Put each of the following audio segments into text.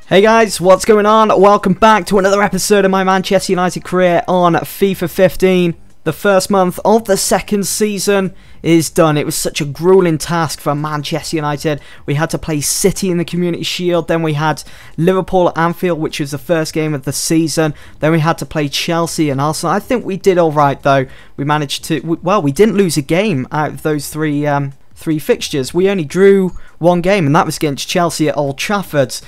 Hey guys, what's going on? Welcome back to another episode of my Manchester United career on FIFA 15. The first month of the second season is done. It was such a grueling task for Manchester United. We had to play City in the Community Shield, then we had Liverpool at Anfield, which was the first game of the season. Then we had to play Chelsea and Arsenal. I think we did alright though. We managed to, well, we didn't lose a game out of those three fixtures. We only drew one game, and that was against Chelsea at Old Trafford.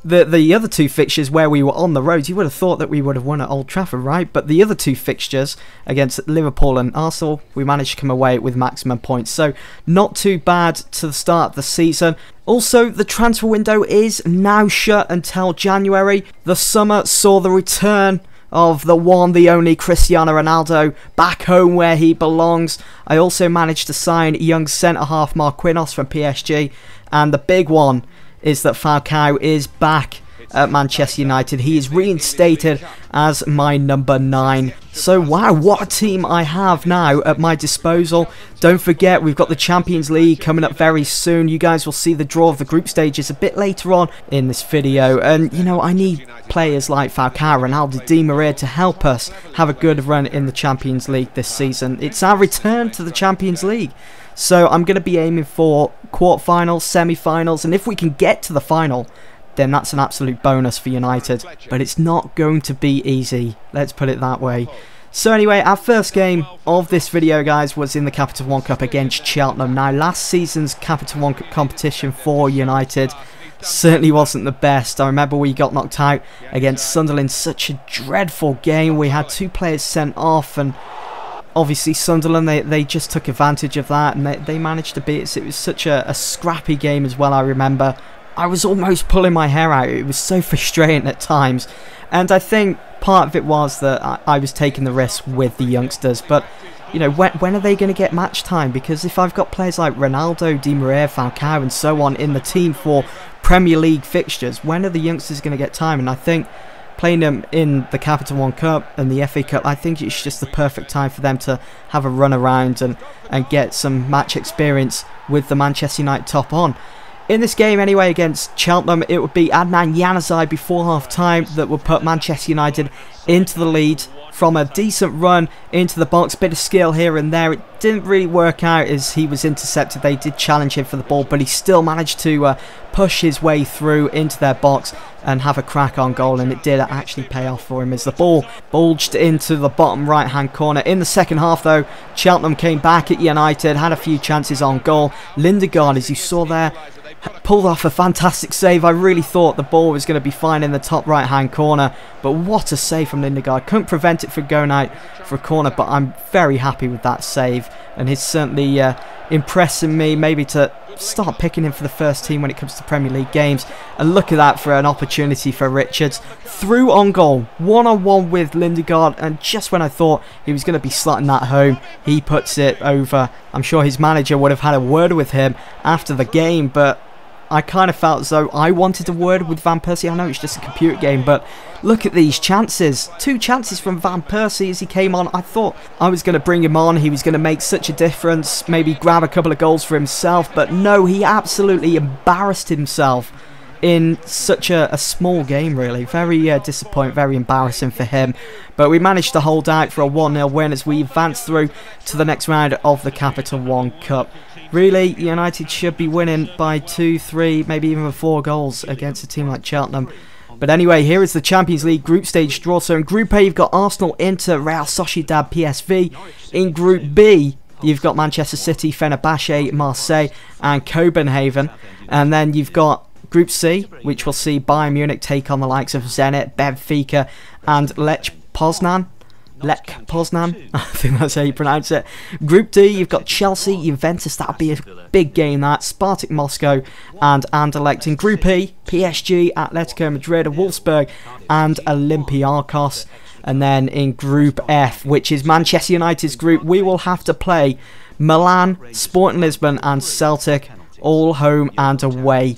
The other two fixtures where we were on the road, you would have thought that we would have won at Old Trafford, right? But the other two fixtures against Liverpool and Arsenal, we managed to come away with maximum points. So not too bad to the start of the season. Also, the transfer window is now shut until January. The summer saw the return of the one, the only Cristiano Ronaldo back home where he belongs. I also managed to sign young centre-half Marquinhos from PSG. And the big one is that Falcao is back at Manchester United. He is reinstated as my number 9. So wow, what a team I have now at my disposal. Don't forget, we've got the Champions League coming up very soon. You guys will see the draw of the group stages a bit later on in this video. And you know, I need players like Falcao, Ronaldo, Di Maria to help us have a good run in the Champions League this season. It's our return to the Champions League. So I'm going to be aiming for quarterfinals, semi-finals, and if we can get to the final, then that's an absolute bonus for United. But it's not going to be easy, let's put it that way. So anyway, our first game of this video, guys, was in the Capital One Cup against Cheltenham. Now, last season's Capital One Cup competition for United certainly wasn't the best. I remember we got knocked out against Sunderland, such a dreadful game. We had 2 players sent off, and obviously Sunderland, they just took advantage of that, and they managed to beat us. It was such a scrappy game as well, I remember. I was almost pulling my hair out. It was so frustrating at times. And I think part of it was that I was taking the risk with the youngsters. But, you know, when are they going to get match time? Because if I've got players like Ronaldo, Di Maria, Falcao and so on in the team for Premier League fixtures, when are the youngsters going to get time? And I think playing them in the Capital One Cup and the FA Cup, I think it's just the perfect time for them to have a run around and get some match experience with the Manchester United top on. In this game anyway against Cheltenham, it would be Adnan Januzaj before half-time that would put Manchester United into the lead from a decent run into the box. Bit of skill here and there. It didn't really work out as he was intercepted. They did challenge him for the ball, but he still managed to push his way through into their box and have a crack on goal, and it did actually pay off for him as the ball bulged into the bottom right hand corner. In the second half though, Cheltenham came back at United, had a few chances on goal. Lindegaard, as you saw there, pulled off a fantastic save. I really thought the ball was going to be fine in the top right hand corner, but what a save from Lindegaard. Couldn't prevent it from going out for a corner, but I'm very happy with that save, and he's certainly impressing me maybe to start picking him for the first team when it comes to Premier League games. And look at that for an opportunity for Richards. Through on goal, one-on-one with Lindegaard, and just when I thought he was going to be slotting that home, he puts it over. I'm sure his manager would have had a word with him after the game, but I kind of felt as though I wanted a word with Van Persie. I know it's just a computer game, but look at these chances. 2 chances from Van Persie as he came on. I thought I was going to bring him on. He was going to make such a difference, maybe grab a couple of goals for himself. But no, he absolutely embarrassed himself in such a small game, really. Very disappointing, very embarrassing for him. But we managed to hold out for a 1-0 win as we advance through to the next round of the Capital One Cup. Really, United should be winning by 2, 3, maybe even 4 goals against a team like Cheltenham. But anyway, here is the Champions League group stage draw. So in Group A, you've got Arsenal, Inter, Real Sociedad, PSV. In Group B, you've got Manchester City, Fenerbahce, Marseille and Copenhagen. And then you've got Group C, which will see Bayern Munich take on the likes of Zenit, Benfica and Lech Poznan. I think that's how you pronounce it. Group D, you've got Chelsea, Juventus, that'll be a big game that, Spartak Moscow and Anderlecht. In Group E, PSG, Atletico Madrid, Wolfsburg and Olympiacos. And then in Group F, which is Manchester United's group, we will have to play Milan, Sporting Lisbon and Celtic, all home and away.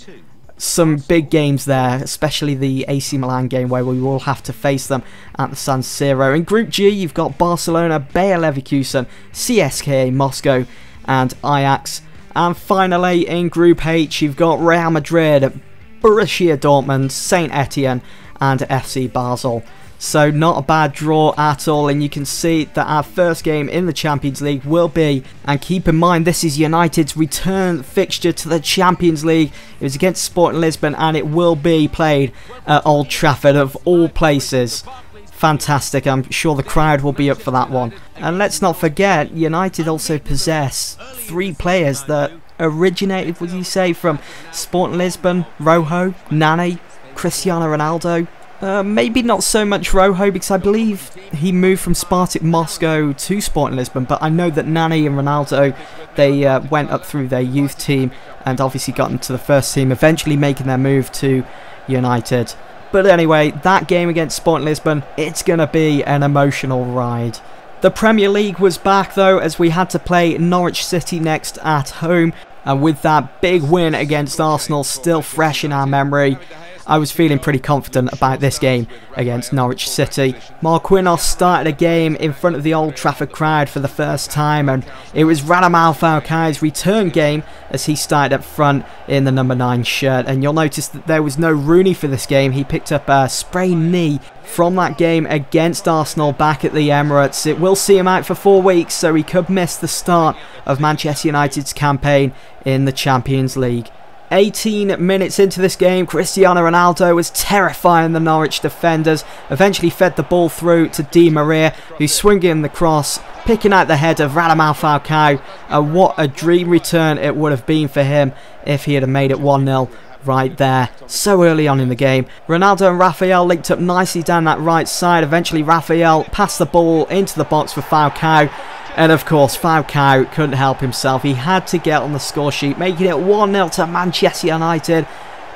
Some big games there, especially the AC Milan game where we will have to face them at the San Siro. In Group G, you've got Barcelona, Bayer Leverkusen, CSKA Moscow and Ajax. And finally, in Group H, you've got Real Madrid, Borussia Dortmund, Saint Etienne and FC Basel. So not a bad draw at all, and you can see that our first game in the Champions League will be, and keep in mind this is United's return fixture to the Champions League. It was against Sporting Lisbon and it will be played at Old Trafford of all places. Fantastic, I'm sure the crowd will be up for that one. And let's not forget, United also possess 3 players that originated, would you say, from Sporting Lisbon: Rojo, Nani, Cristiano Ronaldo. Maybe not so much Rojo, because I believe he moved from Spartak Moscow to Sporting Lisbon, but I know that Nani and Ronaldo, they went up through their youth team and obviously got into the first team, eventually making their move to United. But anyway, that game against Sporting Lisbon, it's going to be an emotional ride. The Premier League was back though, as we had to play Norwich City next at home, and with that big win against Arsenal still fresh in our memory, I was feeling pretty confident about this game against Norwich City. Marquinhos started a game in front of the Old Trafford crowd for the first time, and it was Radamel Falcao's return game as he started up front in the number 9 shirt. And you'll notice that there was no Rooney for this game. He picked up a sprained knee from that game against Arsenal back at the Emirates. It will see him out for 4 weeks, so he could miss the start of Manchester United's campaign in the Champions League. 18 minutes into this game, Cristiano Ronaldo was terrifying the Norwich defenders, eventually fed the ball through to Di Maria, who's swinging the cross, picking out the head of Radamel Falcao, and what a dream return it would have been for him if he had made it 1-0 right there, so early on in the game. Ronaldo and Rafael linked up nicely down that right side. Eventually Rafael passed the ball into the box for Falcao, and of course Falcao couldn't help himself. He had to get on the score sheet, making it 1-0 to Manchester United,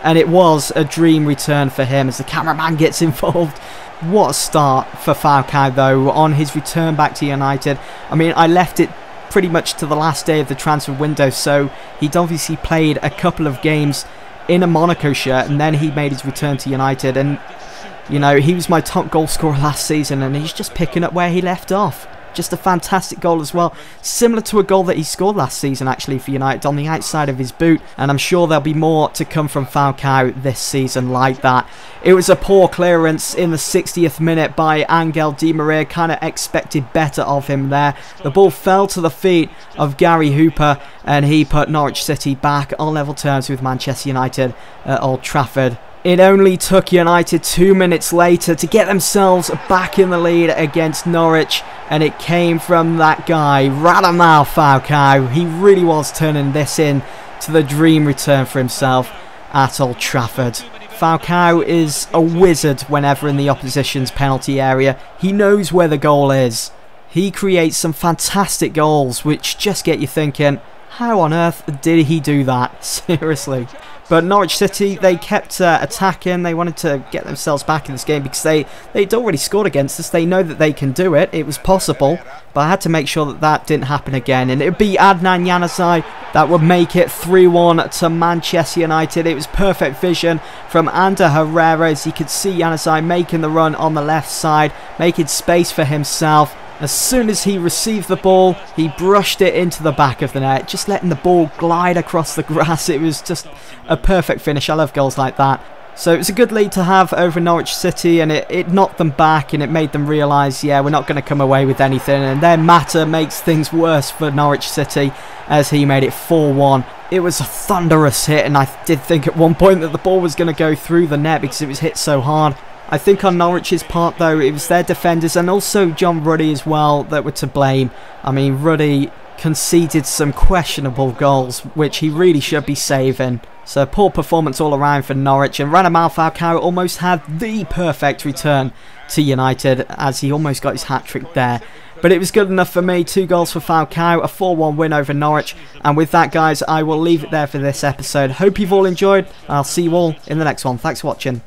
and it was a dream return for him as the cameraman gets involved. What a start for Falcao though on his return back to United. I mean, I left it pretty much to the last day of the transfer window, so he'd obviously played a couple of games in a Monaco shirt, and then he made his return to United, and you know, he was my top goal scorer last season, and he's just picking up where he left off. Just a fantastic goal as well, similar to a goal that he scored last season actually for United on the outside of his boot, and I'm sure there'll be more to come from Falcao this season like that. It was a poor clearance in the 60th minute by Angel Di Maria, kind of expected better of him there. The ball fell to the feet of Gary Hooper, and he put Norwich City back on level terms with Manchester United at Old Trafford. It only took United 2 minutes later to get themselves back in the lead against Norwich, and it came from that guy, Radamel Falcao. He really was turning this in to the dream return for himself at Old Trafford. Falcao is a wizard whenever in the opposition's penalty area. He knows where the goal is. He creates some fantastic goals which just get you thinking, how on earth did he do that? Seriously. But Norwich City, they kept attacking. They wanted to get themselves back in this game because they'd already scored against us. They know that they can do it. It was possible. But I had to make sure that that didn't happen again. And it would be Adnan Januzaj that would make it 3-1 to Manchester United. It was perfect vision from Ander Herrera as you could see Januzaj making the run on the left side, making space for himself. As soon as he received the ball, he brushed it into the back of the net, just letting the ball glide across the grass. It was just a perfect finish. I love goals like that. So it was a good lead to have over Norwich City, and it knocked them back, and it made them realise, yeah, we're not going to come away with anything. And then Mata makes things worse for Norwich City as he made it 4-1. It was a thunderous hit, and I did think at one point that the ball was going to go through the net because it was hit so hard. I think on Norwich's part though, it was their defenders and also John Ruddy as well that were to blame. I mean, Ruddy conceded some questionable goals which he really should be saving. So poor performance all around for Norwich, and Radamel Falcao almost had the perfect return to United as he almost got his hat-trick there. But it was good enough for me. 2 goals for Falcao, a 4-1 win over Norwich. And with that guys, I will leave it there for this episode. Hope you've all enjoyed. I'll see you all in the next one. Thanks for watching.